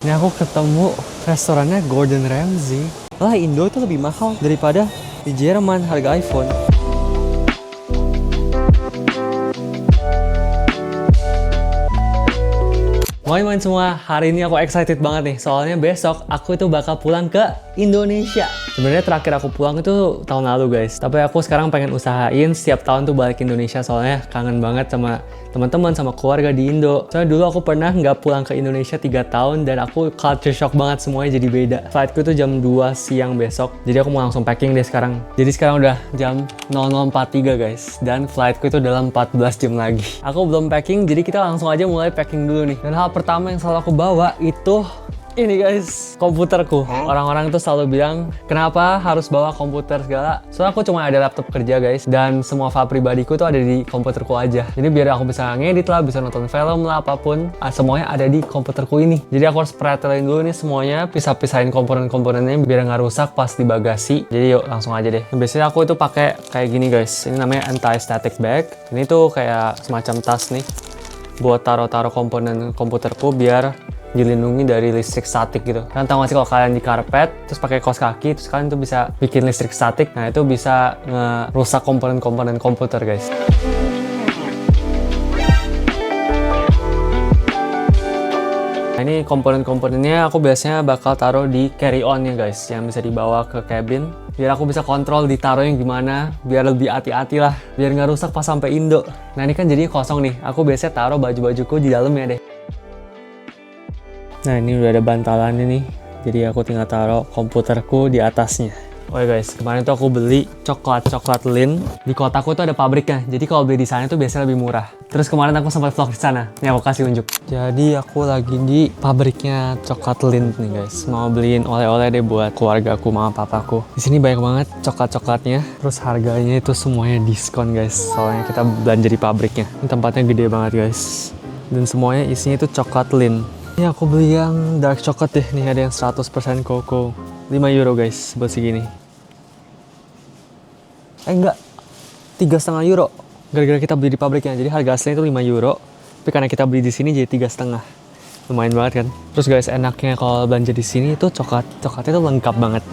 Ini aku ketemu restorannya Gordon Ramsay. Lah Indo itu lebih mahal daripada di Jerman harga iPhone. Main-main semua, hari ini aku excited banget nih. Soalnya besok aku itu bakal pulang ke Indonesia. Sebenarnya terakhir aku pulang itu tahun lalu guys. Tapi aku sekarang pengen usahain setiap tahun tuh balik ke Indonesia. Soalnya kangen banget sama teman-teman, sama keluarga di Indo. Soalnya dulu aku pernah nggak pulang ke Indonesia 3 tahun dan aku culture shock banget, semuanya jadi beda. Flightku tuh jam 2 siang besok. Jadi aku mau langsung packing deh sekarang. Jadi sekarang udah jam 00.43 guys. Dan flightku itu dalam 14 jam lagi. Aku belum packing, jadi kita langsung aja mulai packing dulu nih. Dan hal pertama yang selalu aku bawa itu ini guys, komputerku. Orang-orang tuh selalu bilang, kenapa harus bawa komputer segala? Soalnya aku cuma ada laptop kerja guys, dan semua file pribadiku tuh ada di komputerku aja. Jadi biar aku bisa ngedit lah, bisa nonton film lah, apapun, semuanya ada di komputerku ini. Jadi aku harus pretelin dulu nih semuanya, pisah-pisahin komponen-komponennya biar nggak rusak pas di bagasi. Jadi yuk langsung aja deh. Biasanya aku itu pakai kayak gini guys, ini namanya anti-static bag. Ini tuh kayak semacam tas nih, buat taruh-taruh komponen komputerku biar dilindungi dari listrik statik gitu. Kalian tahu gak sih kalau kalian di karpet terus pakai kaos kaki terus kalian tuh bisa bikin listrik statik, nah itu bisa ngerusak komponen-komponen komputer guys. Nah ini komponen-komponennya aku biasanya bakal taruh di carry on ya guys, yang bisa dibawa ke cabin biar aku bisa kontrol ditaruhnya gimana, biar lebih hati-hati lah, biar nggak rusak pas sampai Indo. Nah ini kan jadinya kosong nih, aku biasanya taruh baju-bajuku di dalamnya deh. Nah ini udah ada bantalannya nih, jadi aku tinggal taruh komputerku di atasnya. Oke guys, kemarin tuh aku beli coklat Lindt. Di kotaku tuh ada pabriknya, jadi kalau beli di sana tuh biasanya lebih murah. Terus kemarin aku sempat vlog di sana, nih aku kasih unjuk. Jadi aku lagi di pabriknya coklat Lindt nih guys, mau beliin oleh-oleh deh buat keluarga aku, mama papaku. Di sini banyak banget coklat-coklatnya, terus harganya itu semuanya diskon guys, soalnya kita belanja di pabriknya. Ini tempatnya gede banget guys, dan semuanya isinya itu coklat Lindt. Ini aku beli yang dark coklat deh, nih ada yang 100% cocoa. 5 euro guys, buat segini. Enggak, 3,5 euro. Gara-gara kita beli di pabriknya, jadi harga aslinya itu 5 euro. Tapi karena kita beli di sini jadi 3,5. Lumayan banget kan. Terus guys, enaknya kalau belanja di sini itu coklatnya itu lengkap banget.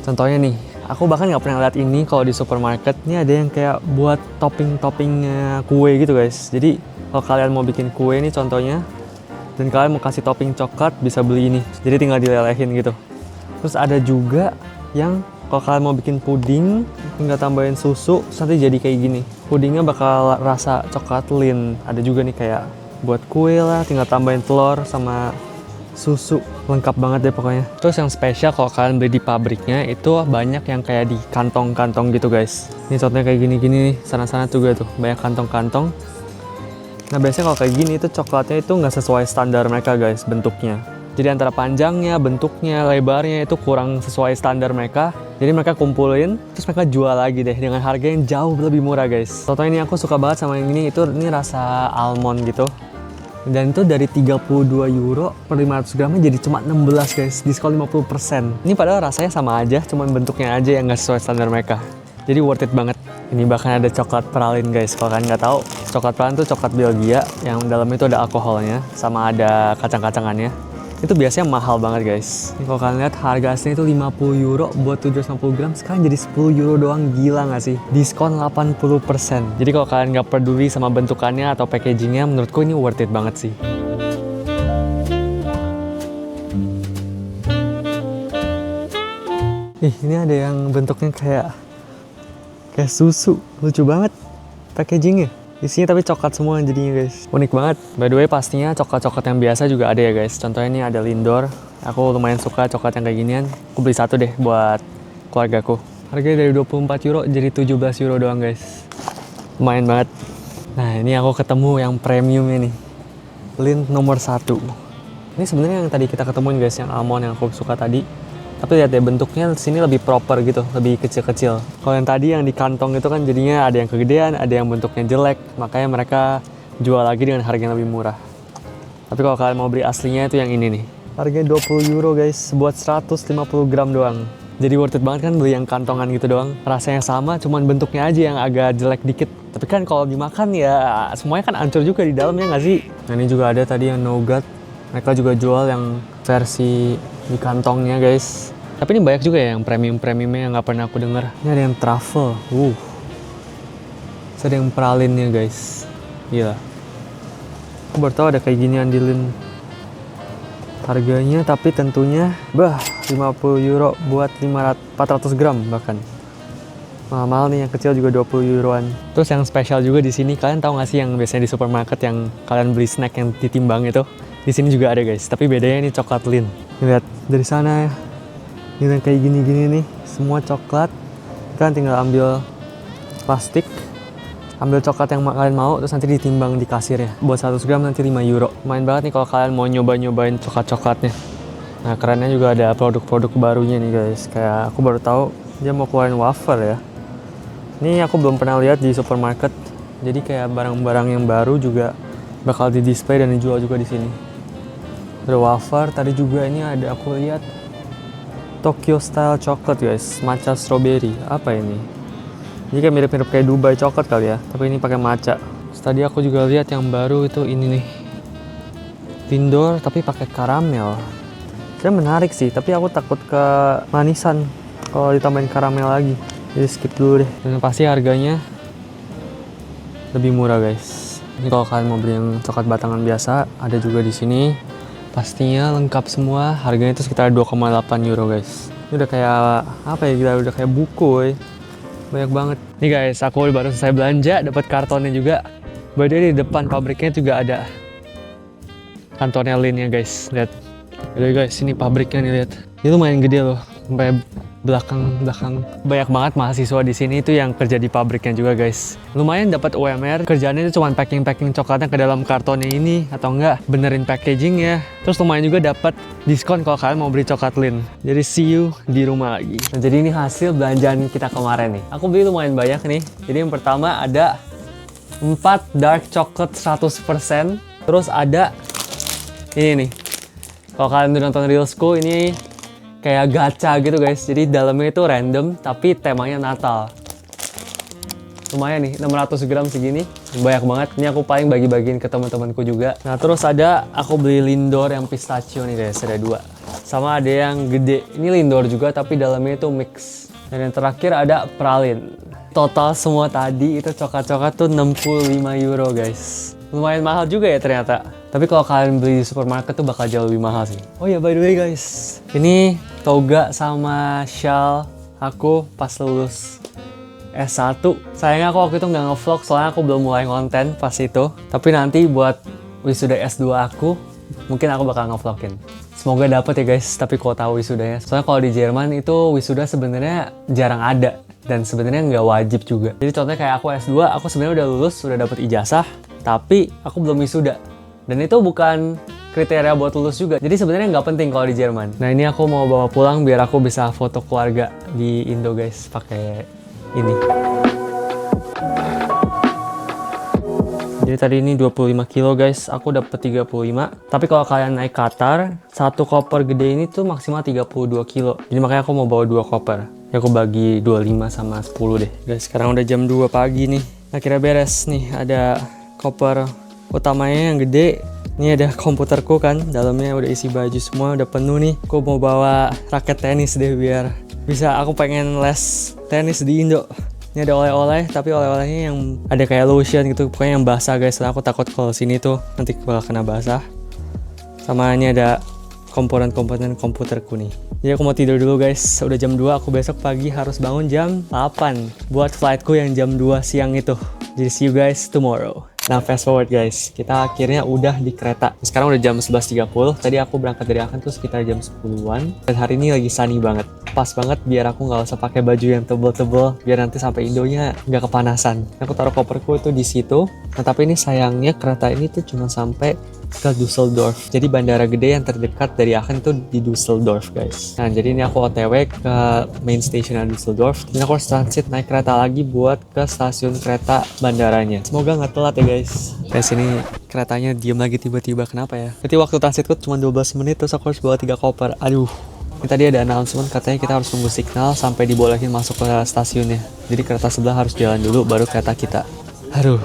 Contohnya nih, aku bahkan nggak pernah lihat ini kalau di supermarket. Ini ada yang kayak buat topping-toppingnya kue gitu guys. Jadi kalau kalian mau bikin kue nih contohnya, dan kalian mau kasih topping coklat, bisa beli ini. Jadi tinggal dilelehin gitu. Terus ada juga yang kalau kalian mau bikin puding, tinggal tambahin susu, terus nanti jadi kayak gini. Pudingnya bakal rasa coklat Lindt. Ada juga nih kayak buat kue lah, tinggal tambahin telur sama susu. Lengkap banget deh pokoknya. Terus yang spesial kalau kalian beli di pabriknya, itu banyak yang kayak di kantong-kantong gitu guys. Ini contohnya kayak gini-gini nih, sana-sana juga tuh, banyak kantong-kantong. Nah biasanya kalau kayak gini itu coklatnya itu nggak sesuai standar mereka guys bentuknya. Jadi antara panjangnya, bentuknya, lebarnya itu kurang sesuai standar mereka. Jadi mereka kumpulin, terus mereka jual lagi deh dengan harga yang jauh lebih murah guys. Contohnya ini aku suka banget sama yang ini, ini rasa almond gitu. Dan itu dari 32 euro per 500 gramnya jadi cuma 16 guys, diskon 50%. Ini padahal rasanya sama aja, cuman bentuknya aja yang nggak sesuai standar mereka. Jadi worth it banget. Ini bahkan ada coklat pralin guys, kalau kalian nggak tahu, coklat pralin itu coklat Belgia yang dalamnya itu ada alkoholnya sama ada kacang-kacangannya. Itu biasanya mahal banget guys. Ini kalau kalian lihat harga aslinya itu 50 euro buat 750 gram, sekarang jadi 10 euro doang, gila nggak sih? Diskon 80%. Jadi kalau kalian nggak peduli sama bentukannya atau packagingnya, menurutku ini worth it banget sih. Ini ada yang bentuknya kayak susu, lucu banget packagingnya. Isinya tapi coklat semua jadinya guys, unik banget. By the way pastinya coklat-coklat yang biasa juga ada ya guys. Contohnya ini ada Lindor, aku lumayan suka coklat yang kayak ginian. Aku beli satu deh buat keluargaku. Harganya dari 24 euro jadi 17 euro doang guys, lumayan banget. Nah ini aku ketemu yang premiumnya nih, Lindt nomor 1. Ini sebenarnya yang tadi kita ketemuin guys, yang almond yang aku suka tadi. Tapi lihat deh bentuknya sini lebih proper gitu, lebih kecil-kecil. Kalau yang tadi yang di kantong itu kan jadinya ada yang kegedean, ada yang bentuknya jelek. Makanya mereka jual lagi dengan harga yang lebih murah. Tapi kalau kalian mau beli aslinya itu yang ini nih. Harganya 20 euro guys, buat 150 gram doang. Jadi worth it banget kan beli yang kantongan gitu doang. Rasanya sama, cuman bentuknya aja yang agak jelek dikit. Tapi kan kalau dimakan ya semuanya kan hancur juga di dalamnya nggak sih? Nah ini juga ada tadi yang nougat. Mereka juga jual yang versi di kantongnya guys. Tapi ini banyak juga ya yang premium-premiumnya yang nggak pernah aku denger. Ini ada yang truffle. Ada yang pralinnya guys. Gila. Aku baru tahu ada kayak gini andilin. Harganya tapi tentunya 50 euro buat 400 gram bahkan. Mahal nih, yang kecil juga 20 euroan. Terus yang spesial juga di sini, kalian tahu nggak sih yang biasanya di supermarket yang kalian beli snack yang ditimbang itu? Di sini juga ada guys, tapi bedanya ini coklat Lindt. Lihat dari sana ya. Ini kayak gini-gini nih, semua coklat. Kalian tinggal ambil plastik, ambil coklat yang kalian mau, terus nanti ditimbang di kasirnya. Buat 100 gram nanti 5 euro. Main banget nih kalau kalian mau nyobain coklat-coklatnya. Nah, kerennya juga ada produk-produk barunya nih guys. Kayak aku baru tahu dia mau keluarin wafer ya. Ini aku belum pernah lihat di supermarket. Jadi kayak barang-barang yang baru juga bakal di display dan dijual juga di sini. Ada wafer, tadi juga ini ada aku lihat Tokyo style chocolate guys, matcha strawberry. Apa ini? Ini kayak mirip-mirip kayak Dubai coklat kali ya, tapi ini pakai matcha. Terus tadi aku juga lihat yang baru itu ini nih. Lindor tapi pakai karamel. Saya menarik sih, tapi aku takut ke manisan kalau ditambahin karamel lagi. Jadi skip dulu deh. Dan pasti harganya lebih murah guys. Ini kalau kalian mau beli yang coklat batangan biasa, ada juga di sini. Pastinya lengkap semua. Harganya itu sekitar 2,8 euro guys. Ini udah kayak apa ya? Gila, udah kayak buku ya. Banyak banget. Nih guys, aku baru selesai belanja, dapat kartonnya juga. By the way, di depan pabriknya juga ada kantornya Lindt-nya guys. Lihat. Lihat guys, ini pabriknya nih, lihat. Ini lumayan gede loh. Sampai belakang banyak banget mahasiswa di sini itu yang kerja di pabriknya juga guys. Lumayan dapat UMR, kerjaannya itu cuma packing coklatnya ke dalam kartonnya ini atau enggak benerin packagingnya. Terus lumayan juga dapat diskon kalau kalian mau beli coklat Lindt. Jadi see you di rumah lagi. Nah, jadi ini hasil belanjaan kita kemarin nih. Aku beli lumayan banyak nih. Jadi yang pertama ada 4 dark chocolate 100%. Terus ada ini nih. Kalau kalian udah nonton Reelsku, ini kayak gacha gitu guys, jadi dalamnya itu random tapi temanya Natal. Lumayan nih, 600 gram segini, banyak banget. Ini aku paling bagi-bagiin ke teman-temanku juga. Nah terus ada aku beli Lindor yang pistachio nih guys, ada 2. Sama ada yang gede, ini Lindor juga tapi dalamnya itu mix. Dan yang terakhir ada pralin. Total semua tadi itu coklat-coklat tuh 65 euro guys. Lumayan mahal juga ya ternyata. Tapi kalau kalian beli di supermarket tuh bakal jauh lebih mahal sih. Oh ya, by the way guys, ini toga sama shawl aku pas lulus S1. Sayangnya aku waktu itu nggak ngevlog soalnya aku belum mulai konten pas itu. Tapi nanti buat wisuda S2 aku, mungkin aku bakal ngevlogin. Semoga dapet ya guys, tapi kalau tahu wisudanya. Soalnya kalau di Jerman itu wisuda sebenarnya jarang ada. Dan sebenarnya nggak wajib juga. Jadi contohnya kayak aku S2, aku sebenarnya udah lulus, udah dapet ijazah. Tapi aku belum wisuda. Dan itu bukan kriteria buat lulus juga. Jadi sebenarnya nggak penting kalau di Jerman. Nah ini aku mau bawa pulang biar aku bisa foto keluarga di Indo guys. Pakai ini. Jadi tadi ini 25 kilo guys. Aku dapet 35. Tapi kalau kalian naik Qatar, satu koper gede ini tuh maksimal 32 kilo. Jadi makanya aku mau bawa 2 koper. Ya aku bagi 25 sama 10 deh. Guys sekarang udah jam 2 pagi nih. Akhirnya beres nih. Ada koper utamanya yang gede. Ini ada komputerku kan, dalamnya udah isi baju semua, udah penuh nih. Aku mau bawa raket tenis deh biar bisa, aku pengen les tenis di Indo. Ini ada oleh-oleh, tapi oleh-olehnya yang ada kayak lotion gitu, pokoknya yang basah guys. Aku takut kalau sini tuh nanti bakal kena basah. Sama ini ada komponen-komponen komputerku nih. Jadi aku mau tidur dulu guys, udah jam 2, aku besok pagi harus bangun jam 8 buat flightku yang jam 2 siang itu. Jadi see you guys tomorrow. Nah fast forward guys, kita akhirnya udah di kereta. Sekarang udah jam 11.30, tadi aku berangkat dari Aachen tuh sekitar jam 10-an. Dan hari ini lagi sunny banget. Pas banget biar aku nggak usah pakai baju yang tebel-tebel, biar nanti sampai Indonya nggak kepanasan. Aku taruh koperku itu di situ. Nah tapi ini sayangnya kereta ini tuh cuma sampai ke Düsseldorf. Jadi bandara gede yang terdekat dari Aachen tuh di Düsseldorf guys. Nah jadi ini aku OTW ke main station Düsseldorf. Dan aku harus transit naik kereta lagi buat ke stasiun kereta bandaranya. Semoga nggak telat ya guys. Guys ini keretanya diem lagi tiba-tiba, kenapa ya? Berarti waktu transitku cuma 12 menit terus aku harus bawa 3 koper. Aduh. Ini tadi ada announcement katanya kita harus tunggu signal sampai dibolehin masuk ke stasiunnya. Jadi kereta sebelah harus jalan dulu baru kereta kita. Aduh.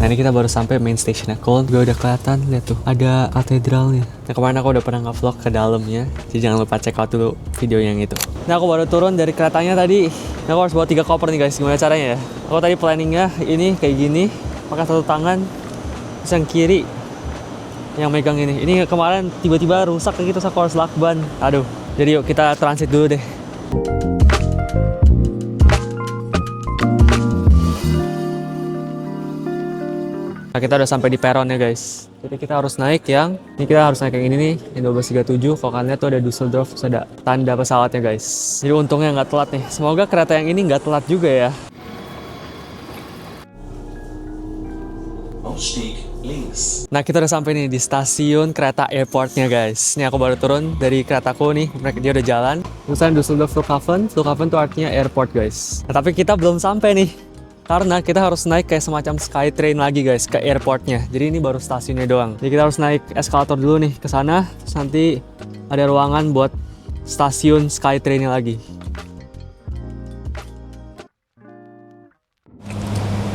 Nah ini kita baru sampai main stationnya. Kalau juga udah kelihatan, lihat tuh ada katedralnya. Nah kemarin aku udah pernah nge-vlog ke dalamnya, jadi jangan lupa check out dulu video yang itu. Nah aku baru turun dari keretanya tadi. Nah aku harus bawa 3 koper nih guys, gimana caranya ya? Aku tadi planningnya ini kayak gini, pakai satu tangan, terus yang kiri yang megang ini. Ini kemarin tiba-tiba rusak kayak gitu, so aku harus lakban. Aduh, jadi yuk kita transit dulu deh. Nah kita udah sampai di peron ya guys. Jadi kita harus naik yang ini, kita harus naik yang ini nih, yang 1237. Kalau kalian lihat tuh ada Düsseldorf, terus ada tanda pesawatnya guys. Jadi untungnya nggak telat nih. Semoga kereta yang ini nggak telat juga ya. Nah kita udah sampai nih di stasiun kereta airportnya guys. Ini aku baru turun dari keretaku nih, dia udah jalan. Tulisan Düsseldorf Flughafen. Flughafen tuh artinya airport guys. Nah tapi kita belum sampai nih. Karena kita harus naik kayak semacam Skytrain lagi guys ke airportnya. Jadi ini baru stasiunnya doang. Jadi kita harus naik eskalator dulu nih ke sana. Terus nanti ada ruangan buat stasiun Skytrainnya lagi.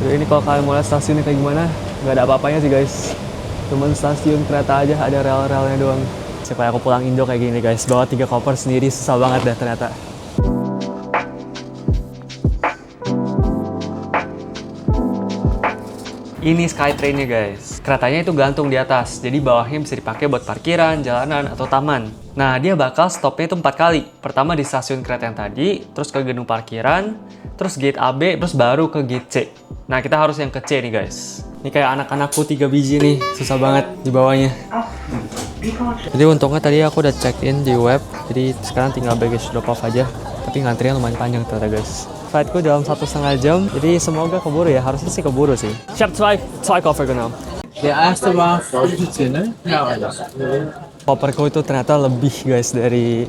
Jadi ini kalau kalian mau lihat stasiunnya kayak gimana, nggak ada apa-apanya sih guys. Cuman stasiun kereta aja, ada rel-relnya doang. Supaya aku pulang Indo kayak gini guys, bawa 3 koper sendiri susah banget dah ternyata. Ini Skytrainnya guys. Keretanya itu gantung di atas, jadi bawahnya bisa dipakai buat parkiran, jalanan, atau taman. Nah, dia bakal stopnya itu 4 kali. Pertama di stasiun kereta yang tadi, terus ke gedung parkiran, terus gate AB, terus baru ke gate C. Nah, kita harus yang ke C nih guys. Ini kayak anak-anakku 3 biji nih, susah banget di bawahnya. Jadi untungnya tadi aku udah check in di web, jadi sekarang tinggal baggage drop off aja. Tapi ngantrinya lumayan panjang ternyata guys. Flightku dalam 1,5 jam, jadi semoga keburu ya, harusnya sih keburu sih. Siap, zwei Koffer genau. Der erste war 15, ne? Ja, Alter. Koperku itu ternyata lebih guys dari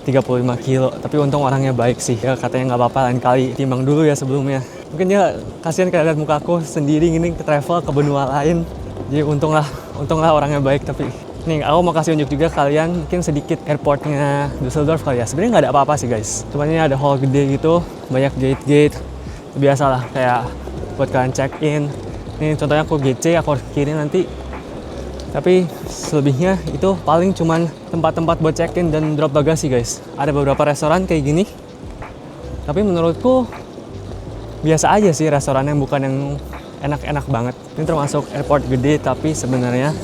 35 kilo, tapi untung orangnya baik sih ya, katanya nggak apa-apa lain kali timbang dulu ya sebelumnya. Mungkin dia kasihan kayak lihat mukaku sendiri gini ke travel ke benua lain, jadi untunglah orangnya baik. Tapi nih aku mau kasih unjuk juga kalian mungkin sedikit airportnya Düsseldorf kali ya. Sebenarnya nggak ada apa-apa sih guys, cuman ini ada hall gede gitu, banyak gate-gate, biasalah kayak buat kalian check in. Ini contohnya aku gate C, aku harus kiri nanti. Tapi selebihnya itu paling cuman tempat-tempat buat check-in dan drop bagasi guys. Ada beberapa restoran kayak gini. Tapi menurutku biasa aja sih restorannya, bukan yang enak-enak banget. Ini termasuk airport gede, tapi sebenarnya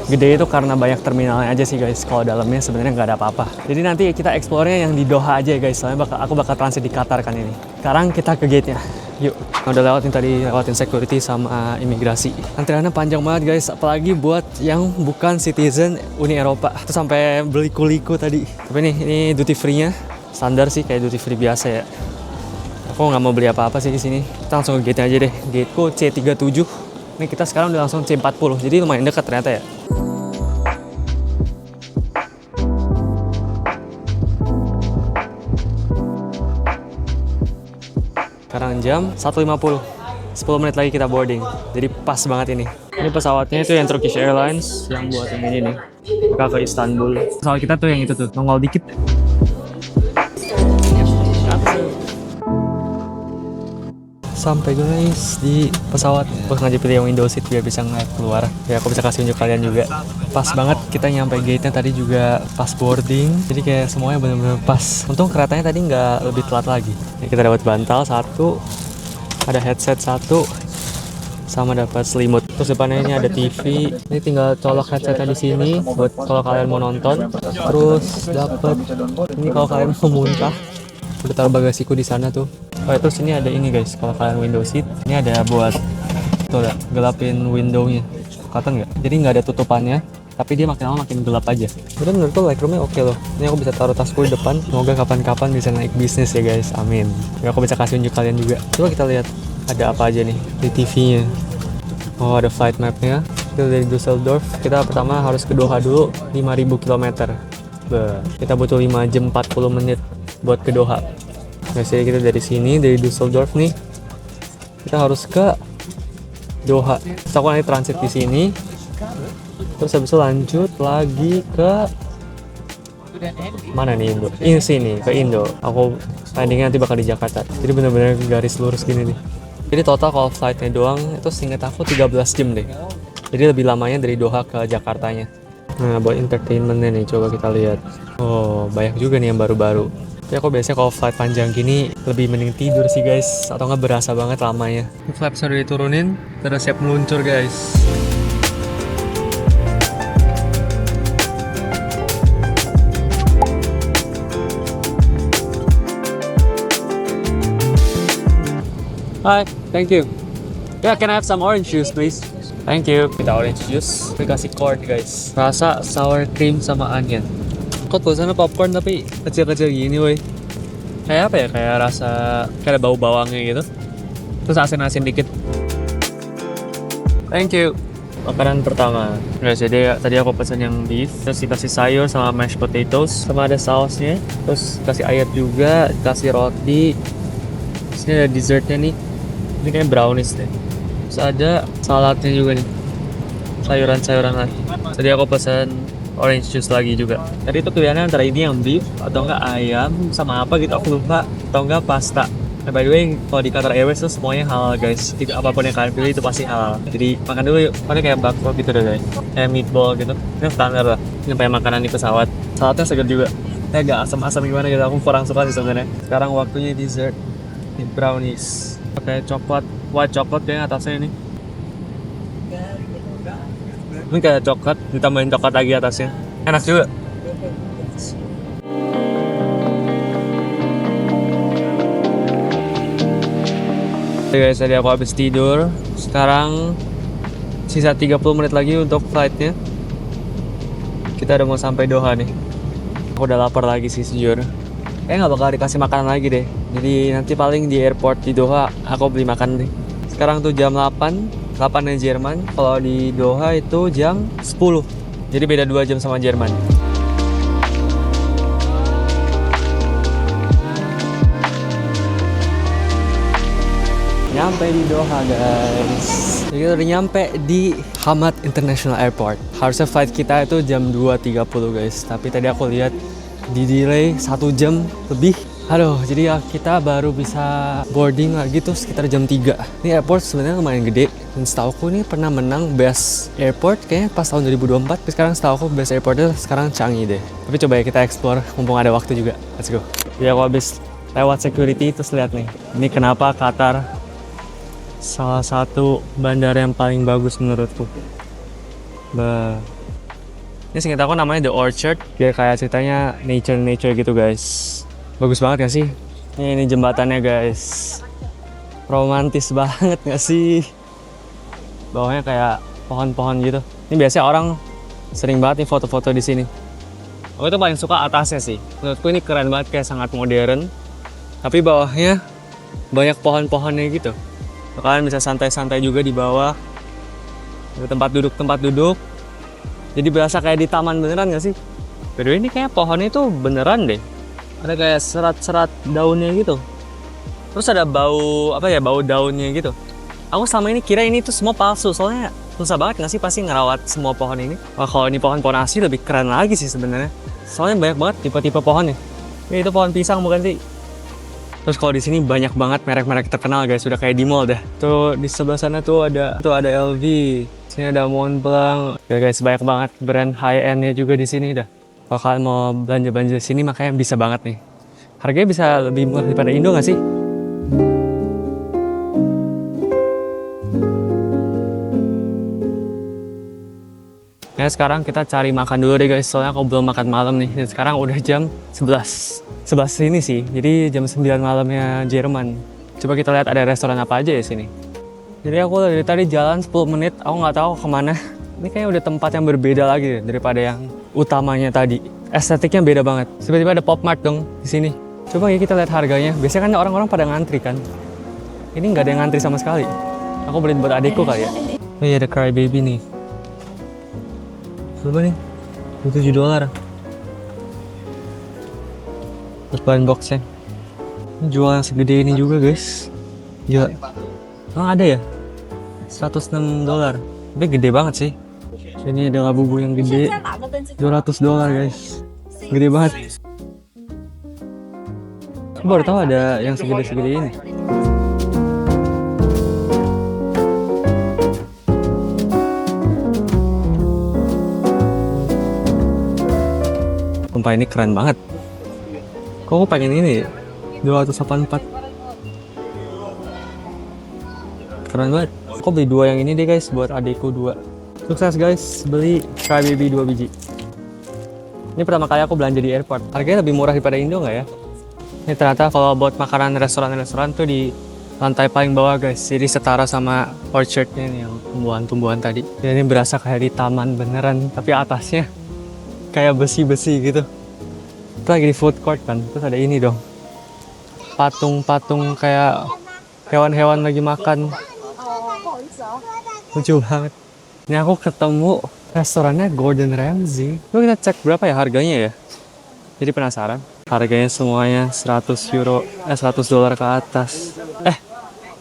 gede itu karena banyak terminalnya aja sih guys. Kalau dalamnya sebenarnya nggak ada apa-apa. Jadi nanti kita explore-nya yang di Doha aja guys. Soalnya aku bakal transit di Qatar kan ini. Sekarang kita ke gate-nya. Yuk, udah lewatin tadi, lewatin security sama imigrasi. Antriannya panjang banget guys, apalagi buat yang bukan citizen Uni Eropa. Itu sampai beliku-liku tadi. Tapi nih, ini duty free-nya standar sih, kayak duty free biasa ya. Aku nggak mau beli apa-apa sih di sini. Kita langsung ke gate aja deh. Gateku C37. Ini kita sekarang udah langsung C40, jadi lumayan dekat ternyata ya. Sekarang jam 1.50, 10 menit lagi kita boarding, jadi pas banget ini. Ini pesawatnya itu yang Turkish Airlines, yang buat yang ini nih, ke Istanbul. Pesawat kita tuh yang itu tuh, nongol dikit. Sampai guys di pesawat. Aku sengaja pilih yang window seat biar bisa ngeliat keluar. Ya aku bisa kasih unjuk kalian juga. Pas banget kita nyampe gate-nya tadi juga pas boarding. Jadi kayak semuanya bener-bener pas. Untung keretanya tadi nggak lebih telat lagi. Ini kita dapat bantal 1, ada headset 1, sama dapat selimut. Terus depannya ini ada TV. Ini tinggal colok headsetnya di sini buat kalau kalian mau nonton. Terus dapat ini kalau kalian mau muntah. Udah taruh bagasiku di sana tuh. Oh, terus ini ada ini guys, kalau kalian window seat, ini ada buat tuh ya, gelapin windownya. Kelihatan nggak? Jadi nggak ada tutupannya, tapi dia makin lama makin gelap aja. Udah menurutku Lightroom-nya oke loh. Ini aku bisa taruh tasku di depan. Semoga kapan-kapan bisa naik bisnis ya guys, amin. Ya, aku bisa kasih unjuk kalian juga. Coba kita lihat ada apa aja nih di TV-nya. Oh, ada flight map-nya. Kita dari Düsseldorf, kita pertama harus ke Doha dulu, 5.000 km. Kita butuh 5 jam 40 menit buat ke Doha. Biasanya kita dari sini, dari Düsseldorf nih, kita harus ke Doha. Terus aku nanti transit di sini, terus habis itu lanjut lagi ke mana nih Indo? Ini sini ke Indo. Aku landingnya nanti bakal di Jakarta. Jadi bener-bener garis lurus gini nih. Jadi total kalau flightnya doang itu seingat aku 13 jam deh. Jadi lebih lamanya dari Doha ke Jakartanya. Nah, buat entertainmentnya nih, coba kita lihat. Oh, banyak juga nih yang baru-baru. Ya aku biasanya kalau flight panjang gini lebih mending tidur sih guys, atau nggak berasa banget lamanya. Flaps udah diturunin, udah siap meluncur guys. Hi, thank you. Yeah, can I have some orange juice, please? Thank you. Kita orange juice. Kita kasih corn, guys. Rasa sour cream sama onion. Kok tulisannya popcorn tapi kecil-kecil gini, woi. Kayak apa ya? Kayak rasa kayak ada bau bawangnya gitu. Terus asin-asin dikit. Thank you. Makanan pertama. Guys, jadi tadi aku pesen yang beef, terus dikasih sayur sama mashed potatoes, sama ada sausnya. Terus kasih ayam juga, kasih roti. Terus ini ada dessertnya nih. Ini kayak brownies deh. Terus ada saladnya juga nih. Sayuran-sayuran lagi. Tadi aku pesan orange juice lagi juga. Tadi itu pilihannya antara ini yang beef atau enggak ayam sama apa gitu aku lupa, atau enggak pasta. Nah, by the way, kalau di Qatar Airways tuh semuanya halal guys. Jadi apapun yang kalian pilih itu pasti halal. Jadi makan dulu yuk. Paling kayak bakso gitu deh guys. Kayak meatball gitu. Ini standar lah. Ini kayak makanan di pesawat. Saladnya segar juga. Ini agak asam-asam gimana gitu. Aku kurang suka sih sebenarnya. Sekarang waktunya dessert. Ini brownies. Pakai coklat, white coklat kayaknya atasnya ini. Ini kayak coklat, ditambahin coklat lagi atasnya. Enak juga. Oke guys, tadi aku habis tidur. Sekarang sisa 30 menit lagi untuk flightnya. Kita udah mau sampai Doha nih. Aku udah lapar lagi sih sejujur. Kayaknya nggak bakal dikasih makanan lagi deh. Jadi nanti paling di airport di Doha aku beli makan deh. Sekarang tuh jam 8 nya Jerman. Kalau di Doha itu jam 10. Jadi beda 2 jam sama Jerman. Nyampe di Doha guys. Jadi kita udah nyampe di Hamad International Airport. Harusnya flight kita itu jam 2.30 guys. Tapi tadi aku lihat di delay 1 jam lebih. Aduh, jadi ya kita baru bisa boarding lagi tuh sekitar jam 3. Ini airport sebenarnya lumayan gede. Dan setahu aku ini pernah menang Best Airport kayaknya pas tahun 2024. Tapi sekarang setahu aku Best Airportnya sekarang Changi deh. Tapi coba ya kita explore, mumpung ada waktu juga. Let's go. Ya aku habis lewat security terus lihat nih. Ini kenapa Qatar salah satu bandara yang paling bagus menurutku. Ini seingat aku namanya The Orchard. Dia kayak ceritanya nature gitu guys. Bagus banget gak sih? Ini jembatannya guys. Romantis banget gak sih? Bawahnya kayak pohon-pohon gitu. Ini biasanya orang sering banget nih foto-foto di sini. Aku tuh paling suka atasnya sih. Menurutku ini keren banget, kayak sangat modern. Tapi bawahnya banyak pohon-pohonnya gitu. Kalian bisa santai-santai juga di bawah. Ada tempat duduk. Jadi berasa kayak di taman beneran gak sih? Pero ini kayak pohonnya itu beneran deh. Ada kayak serat-serat daunnya gitu. Terus ada bau bau daunnya gitu. Aku selama ini kira ini tuh semua palsu, soalnya susah banget nggak sih pasti ngerawat semua pohon ini. Wah, kalau ini pohon-pohon asli lebih keren lagi sih sebenarnya. Soalnya banyak banget tipe-tipe pohonnya. Ini itu pohon pisang bukan sih? Terus kalau di sini banyak banget merek-merek terkenal guys, sudah kayak di mall dah. Tuh di sebelah sana tuh ada LV. Sini ada Montblanc. Ya guys, banyak banget brand high end-nya juga di sini dah. Kalau kalian mau belanja-belanja di sini makanya bisa banget nih. Harganya bisa lebih murah daripada Indo nggak sih? Ya sekarang kita cari makan dulu deh guys, soalnya aku belum makan malam nih. Dan sekarang udah jam 11 sini sih, jadi jam 9 malamnya Jerman. Coba kita lihat ada restoran apa aja ya sini. Jadi aku dari tadi jalan 10 menit, aku nggak tahu kemana. Ini kayaknya udah tempat yang berbeda lagi deh, daripada yang utamanya tadi. Estetiknya beda banget. Tiba-tiba ada Pop Mart dong di sini. Coba ya kita lihat harganya. Biasanya kan orang-orang pada ngantri kan. Ini nggak ada yang ngantri sama sekali. Aku beliin buat adikku kali ya. Oh iya, ada Cry Baby nih. Berapa nih? $7. Terus bahan boxnya. Ini jual yang segede ini juga guys. Gila. Emang ada ya? $106. Tapi gede banget sih. Ini ada labubu yang gede. $200 guys. Gede banget. Aku baru tahu ada yang segede-segede ini. Sumpah ini keren banget. Kok aku pengen ini 284. Keren banget. Aku beli 2 yang ini deh guys, buat adikku 2. Sukses guys, beli Crybaby 2 biji. Ini pertama kali aku belanja di airport. Harganya lebih murah daripada Indo nggak ya? Ini ternyata kalau buat makanan restoran-restoran tuh di lantai paling bawah guys. Jadi setara sama orchardnya nih, yang tumbuhan-tumbuhan tadi. Dan ini berasa kayak di taman beneran, tapi atasnya kayak besi-besi gitu. Kita lagi di food court kan, terus ada ini dong. Patung-patung kayak hewan-hewan lagi makan. Lucu banget. Ini aku ketemu restorannya Gordon Ramsay. Coba kita cek berapa ya harganya ya. Jadi penasaran. Harganya semuanya 100 euro, 100 dolar ke atas.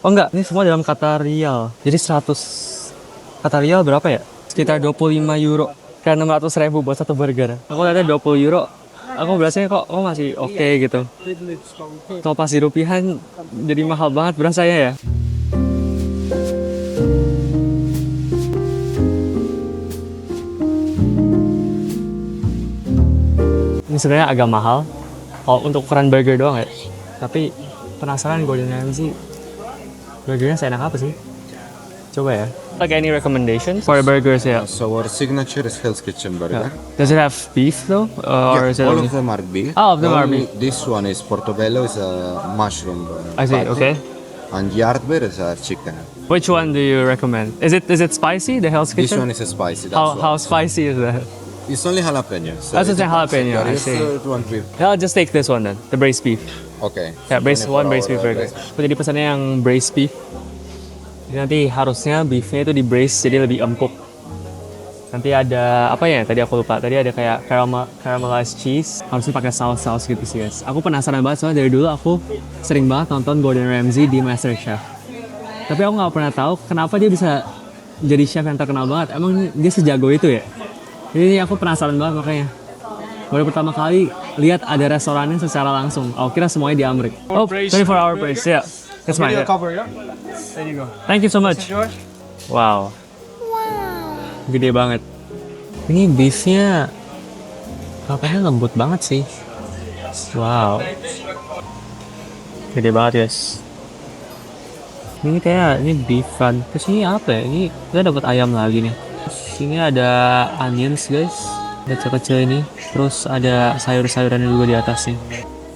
Oh enggak, ini semua dalam kata rial. Jadi 100 kata rial berapa ya? Sekitar 25 euro. Kayak 600.000 buat satu burger. Aku lihatnya 20 euro. Aku berasanya kok masih oke gitu. Kalau pas di rupiahan jadi mahal banget berasanya ya. Ini sebenarnya agak mahal kalau untuk ukuran burger doang ya. Tapi penasaran Gordon Ramsay burgernya seenak apa sih? Coba ya. Like any recommendations for the burgers ya? So our signature is Hell's Kitchen burger. Does it have beef though, or is it all only... of them are beef. All of them are Only beef. This one is portobello, is a mushroom. I see. patty, Okay. And yardbeer is a chicken. Which one do you recommend? Is it spicy? The Hell's This Kitchen? one is a spicy. That's How why. spicy is that? It's only jalapeno. So That's it just a depends. jalapeno, There I is see. one beef. Yeah, I'll just take this one then, the braised beef. Okay. Ya, braised 24 braised beef hour burger. braised. Aku jadi pesannya yang braised beef. Jadi nanti harusnya beefnya itu di braised jadi lebih empuk. Nanti ada apa ya? Tadi aku lupa. Tadi ada kayak caramelized cheese. Harusnya pakai saus gitu sih guys. Aku penasaran banget soalnya dari dulu aku sering banget nonton Gordon Ramsay di MasterChef. Tapi aku nggak pernah tahu kenapa dia bisa jadi chef yang terkenal banget. Emang dia sejago itu ya? Jadi ini aku penasaran banget makanya. Baru pertama kali lihat ada restorannya secara langsung. Aku kira semuanya di Amrik. Oh, 24-hour braised. Yeah. That's mine. Yeah. Cover, yeah? There you go. Thank you so much. George? Wow. Gede banget. Ini beefnya katanya lembut banget sih. Wow. Gede banget guys. Ini kayak ini beefan. Terus ini apa ya? Ini kita dapat ayam lagi nih. Sini ada onions guys. Kecil-kecil ini. Terus ada sayur-sayuran juga di atasnya.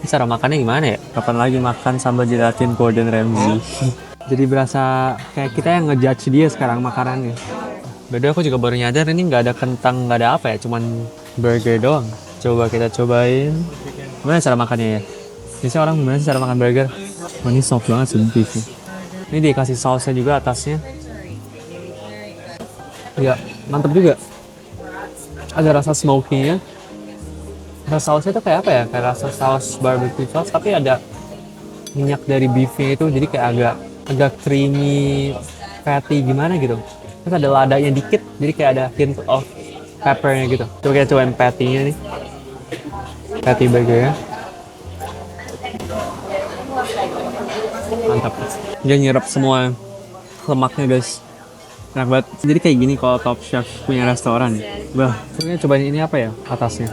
Ini cara makannya gimana ya? Kapan lagi makan sambal gelatin Gordon Ramsay? Jadi berasa kayak kita yang ngejudge dia sekarang makanannya. Beda aku juga baru nyadar ini nggak ada kentang, nggak ada apa ya, cuman burger doang. Coba kita cobain. Gimana cara makannya ya? Biasanya orang gimana sih cara makan burger? Oh, ini soft banget sih beefnya. Ini dikasih sausnya juga atasnya. Ya, mantep juga. Ada rasa smoky-nya. Rasa sausnya tuh kayak apa ya? Kayak rasa saus barbecue sauce, tapi ada minyak dari beefnya itu, jadi kayak agak creamy, fatty gimana gitu. Terus ada ladanya dikit, jadi kayak ada hint of peppernya gitu. Coba kita cobain patty-nya nih. Patty burgernya. Mantap. Dia nyerap semua lemaknya guys. Enak banget. Jadi kayak gini kalau Top Chef punya restoran. Bah, coba cobain ini apa ya atasnya.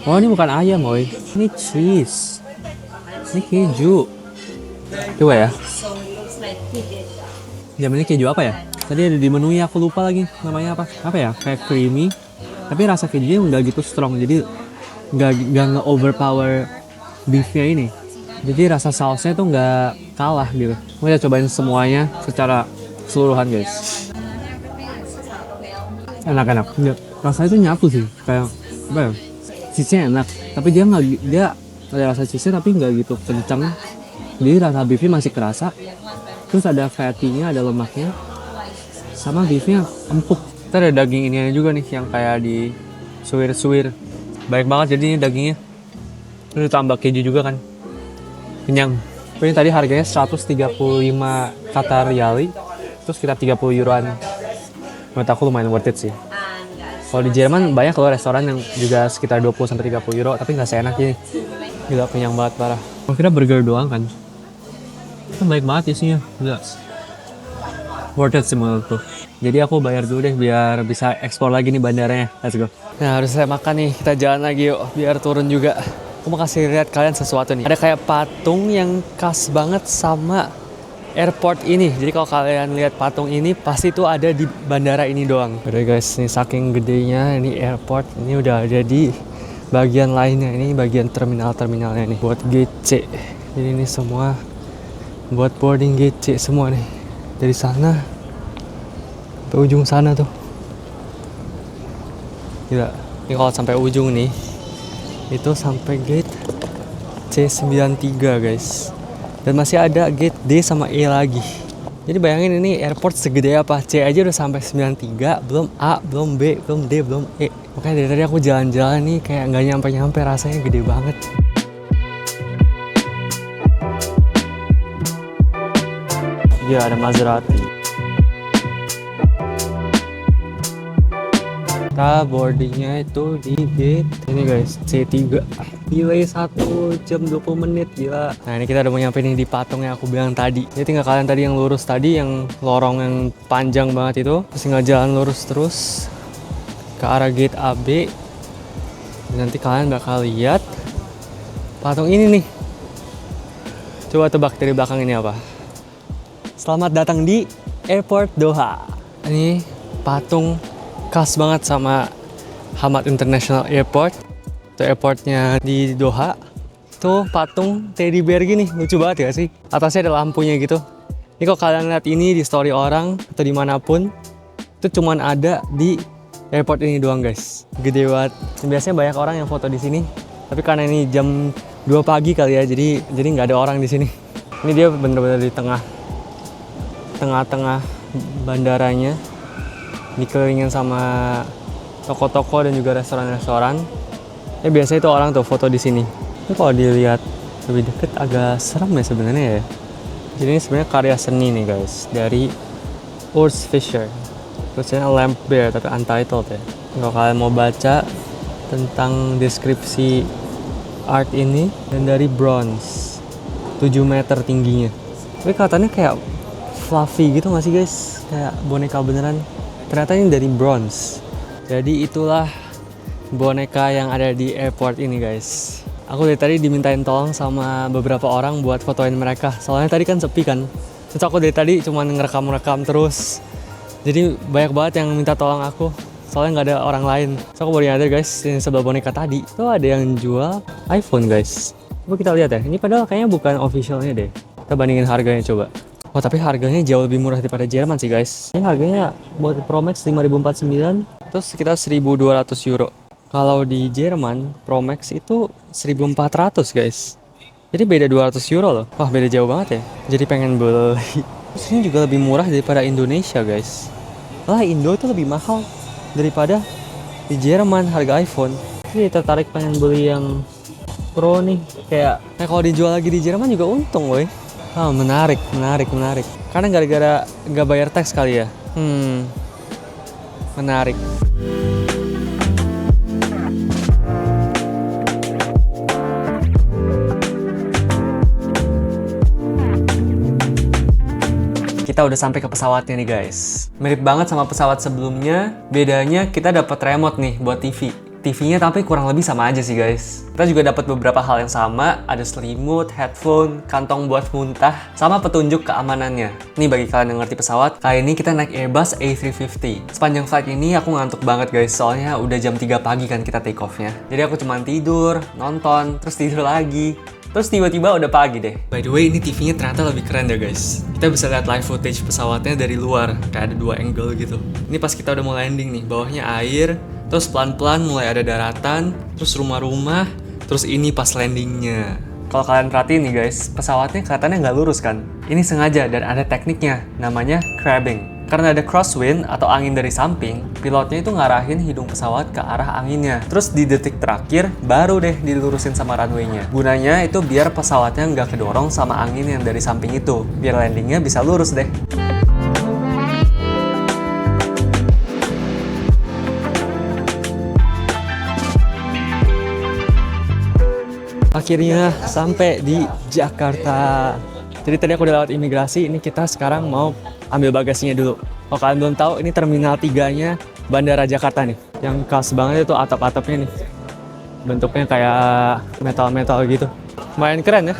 Oh, ini bukan ayam, boy. Ini cheese. Ini keju. Coba ya. Ini keju apa ya? Tadi ada di menunya, aku lupa lagi namanya apa. Apa ya? Kayak creamy. Tapi rasa kejunya nggak gitu strong. Jadi nggak nge-overpower beefnya ini. Jadi rasa sausnya tuh nggak kalah gitu. Kita cobain semuanya secara keseluruhan guys. Enak-enak. Rasanya tuh nyatu sih. Kayak apa ya? Cheese-nya enak. Tapi dia ada rasa cheese-nya tapi nggak gitu kencang. Jadi rasa beefnya masih kerasa. Terus ada fatty-nya, ada lemaknya. Sama beefnya empuk. Kita ada daging ini juga nih yang kayak di suwir-suwir. Baik banget jadi ini dagingnya. Terus ditambah keju juga kan. Kenyang. Ini tadi harganya 135 kata riali. Terus sekitar 30 euroan. Menurut aku lumayan worth it sih. Kalau di Jerman banyak loh restoran yang juga sekitar 20-30 euro. Tapi nggak seenak ini. Gila kenyang banget parah. Aku kira burger doang kan. Kan baik banget isinya. Gila. Worth it sih menurutku. Jadi aku bayar dulu deh biar bisa eksplor lagi nih bandaranya. Let's go. Nah harus saya makan nih, kita jalan lagi yuk biar turun juga. Aku mau kasih lihat kalian sesuatu nih. Ada kayak patung yang khas banget sama airport ini. Jadi kalau kalian lihat patung ini pasti itu ada di bandara ini doang. Udah guys, ini saking gedenya ini airport. Ini udah ada di bagian lainnya. Ini bagian terminal-terminalnya nih buat gate C. Jadi ini semua buat boarding gate C semua nih. Dari sana ke ujung sana tuh. Gila. Ini kalau sampai ujung nih itu sampai gate C93 guys. Dan masih ada gate D sama E lagi. Jadi bayangin ini airport segede apa. C aja udah sampai 93, belum A, belum B, belum D, belum E. Makanya dari tadi aku jalan-jalan nih kayak nggak nyampe-nyampe, rasanya gede banget. Ya ada Maserati. Kita boardingnya itu di gate ini guys, C3. Delay 1 jam 20 menit, gila. Nah ini kita udah mau nyampe nih di patung yang aku bilang tadi. Jadi tinggal kalian tadi yang lurus tadi, yang lorong yang panjang banget itu. Terus tinggal jalan lurus terus ke arah gate AB. Nanti kalian bakal lihat patung ini nih. Coba tebak dari belakang ini apa? Selamat datang di Airport Doha. Ini patung khas banget sama Hamad International Airport. Itu airportnya di Doha. Tuh patung teddy bear gini, lucu banget ya sih. Atasnya ada lampunya gitu. Ini kalau kalian lihat ini di story orang atau dimanapun, itu cuman ada di airport ini doang guys. Gede banget. Biasanya banyak orang yang foto di sini. Tapi karena ini jam 2 pagi kali ya, jadi nggak ada orang di sini. Ini dia bener-bener di tengah-tengah bandaranya. Dikelilingin sama toko-toko dan juga restoran-restoran. Biasanya itu orang tuh foto di sini. Tapi kalau dilihat lebih deket agak serem ya sebenarnya ya. Jadi ini sebenarnya karya seni nih guys dari Urs Fischer. Tulisannya Lamp Bear tapi untitled ya. Kalau kalian mau baca tentang deskripsi art ini, dan dari bronze 7 meter tingginya. Tapi katanya kayak fluffy gitu nggak sih guys? Kayak boneka beneran. Ternyata ini dari bronze. Jadi itulah boneka yang ada di airport ini guys. Aku dari tadi dimintain tolong sama beberapa orang buat fotoin mereka. Soalnya tadi kan sepi kan. Terus aku dari tadi cuma ngerekam terus. Jadi banyak banget yang minta tolong aku. Soalnya nggak ada orang lain. So aku baru nyadar guys, yang sebelah boneka tadi itu ada yang jual iPhone guys. Coba kita lihat ya. Ini padahal kayaknya bukan officialnya deh. Kita bandingin harganya coba. Oh tapi harganya jauh lebih murah daripada Jerman sih guys. Ini harganya buat Pro Max 5049, terus sekitar 1.200 euro. Kalau di Jerman Pro Max itu 1.400 guys. Jadi beda 200 euro loh. Wah beda jauh banget ya. Jadi pengen beli. Terus ini juga lebih murah daripada Indonesia guys. Lah Indo itu lebih mahal daripada di Jerman harga iPhone. Jadi tertarik pengen beli yang Pro nih. Kayak kalau dijual lagi di Jerman juga untung woy. Oh, menarik. Karena gara-gara nggak bayar tax kali ya. Menarik. Kita udah sampai ke pesawatnya nih guys. Mirip banget sama pesawat sebelumnya. Bedanya kita dapat remote nih buat TV. TV-nya tapi kurang lebih sama aja sih guys. Kita juga dapat beberapa hal yang sama, ada selimut, headphone, kantong buat muntah, sama petunjuk keamanannya. Nih bagi kalian yang ngerti pesawat, kali ini kita naik Airbus A350. Sepanjang flight ini aku ngantuk banget guys, soalnya udah jam 3 pagi kan kita take off-nya. Jadi aku cuma tidur, nonton, terus tidur lagi. Terus tiba-tiba udah pagi deh. By the way, ini TV-nya ternyata lebih keren ya guys. Kita bisa lihat live footage pesawatnya dari luar, kayak ada 2 angle gitu. Ini pas kita udah mau landing nih, bawahnya air, terus pelan-pelan mulai ada daratan, terus rumah-rumah, terus ini pas landingnya. Kalau kalian perhatiin nih guys, pesawatnya kelihatannya nggak lurus kan? Ini sengaja dan ada tekniknya, namanya crabbing. Karena ada crosswind atau angin dari samping, pilotnya itu ngarahin hidung pesawat ke arah anginnya. Terus di detik terakhir, baru deh dilurusin sama runway-nya. Gunanya itu biar pesawatnya nggak kedorong sama angin yang dari samping itu. Biar landingnya bisa lurus deh. Akhirnya sampai di Jakarta. Jadi tadi aku udah lewat imigrasi, ini kita sekarang mau ambil bagasinya dulu. Kalau kalian belum tahu, ini Terminal 3-nya Bandara Jakarta nih. Yang khas banget itu atap-atapnya nih. Bentuknya kayak metal-metal gitu. Lumayan keren ya.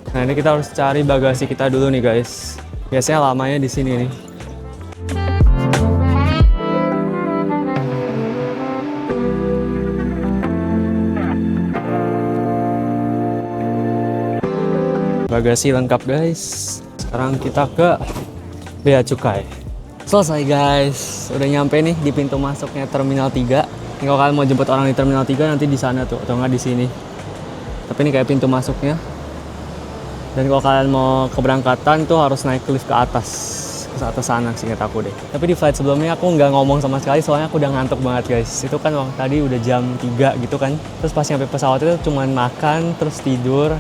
Nah, ini kita harus cari bagasi kita dulu nih guys. Biasanya lamanya di sini nih. Bagasi lengkap guys. Sekarang kita ke Bea Cukai. Selesai guys. Udah nyampe nih di pintu masuknya Terminal 3. Ini kalau kalian mau jemput orang di Terminal 3 nanti di sana tuh atau nggak di sini. Tapi ini kayak pintu masuknya. Dan kalau kalian mau keberangkatan tuh harus naik lift ke atas sana seingat aku deh. Tapi di flight sebelumnya aku nggak ngomong sama sekali soalnya aku udah ngantuk banget guys. Itu kan waktu tadi udah jam 3 gitu kan. Terus pas nyampe pesawat itu cuman makan terus tidur.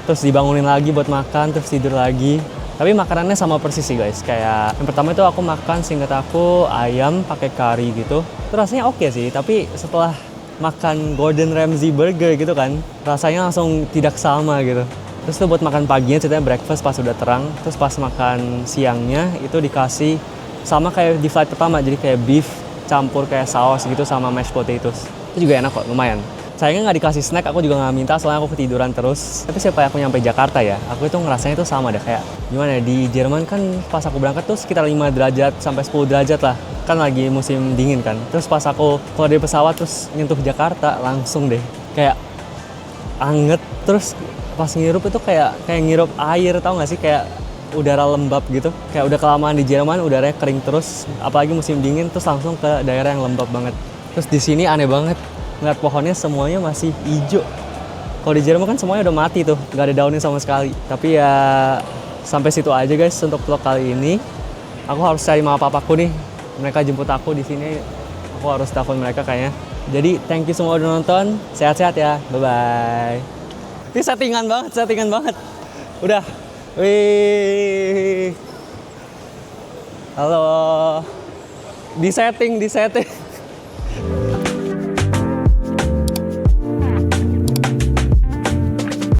Terus dibangunin lagi buat makan, terus tidur lagi. Tapi makanannya sama persis sih guys. Kayak yang pertama itu aku makan seingat aku ayam pakai kari gitu. Itu rasanya oke sih, tapi setelah makan Gordon Ramsay burger gitu kan, rasanya langsung tidak sama gitu. Terus tuh buat makan paginya ceritanya breakfast pas udah terang. Terus pas makan siangnya itu dikasih sama kayak di flight pertama. Jadi kayak beef campur kayak saus gitu sama mashed potatoes. Itu juga enak kok, lumayan. Sayangnya nggak dikasih snack, aku juga nggak minta soalnya aku ketiduran terus. Tapi siapa aku nyampe Jakarta ya, aku itu ngerasanya itu sama deh kayak gimana ya, di Jerman kan pas aku berangkat tuh sekitar 5 derajat sampai 10 derajat lah. Kan lagi musim dingin kan. Terus pas aku keluar dari pesawat terus nyentuh Jakarta langsung deh kayak anget. Terus pas ngirup itu kayak ngirup air, tau nggak sih, kayak udara lembab gitu. Kayak udah kelamaan di Jerman udaranya kering terus, apalagi musim dingin terus langsung ke daerah yang lembab banget. Terus di sini aneh banget. Ngeliat pohonnya semuanya masih hijau. Kalau di Jerman kan semuanya udah mati tuh, nggak ada daunnya sama sekali. Tapi ya sampai situ aja guys untuk vlog kali ini. Aku harus cari mama papaku nih. Mereka jemput aku di sini. Aku harus telepon mereka kayaknya. Jadi thank you semua udah nonton. Sehat-sehat ya. Bye bye. Ini settingan banget. Udah. Wih. Halo. Di setting.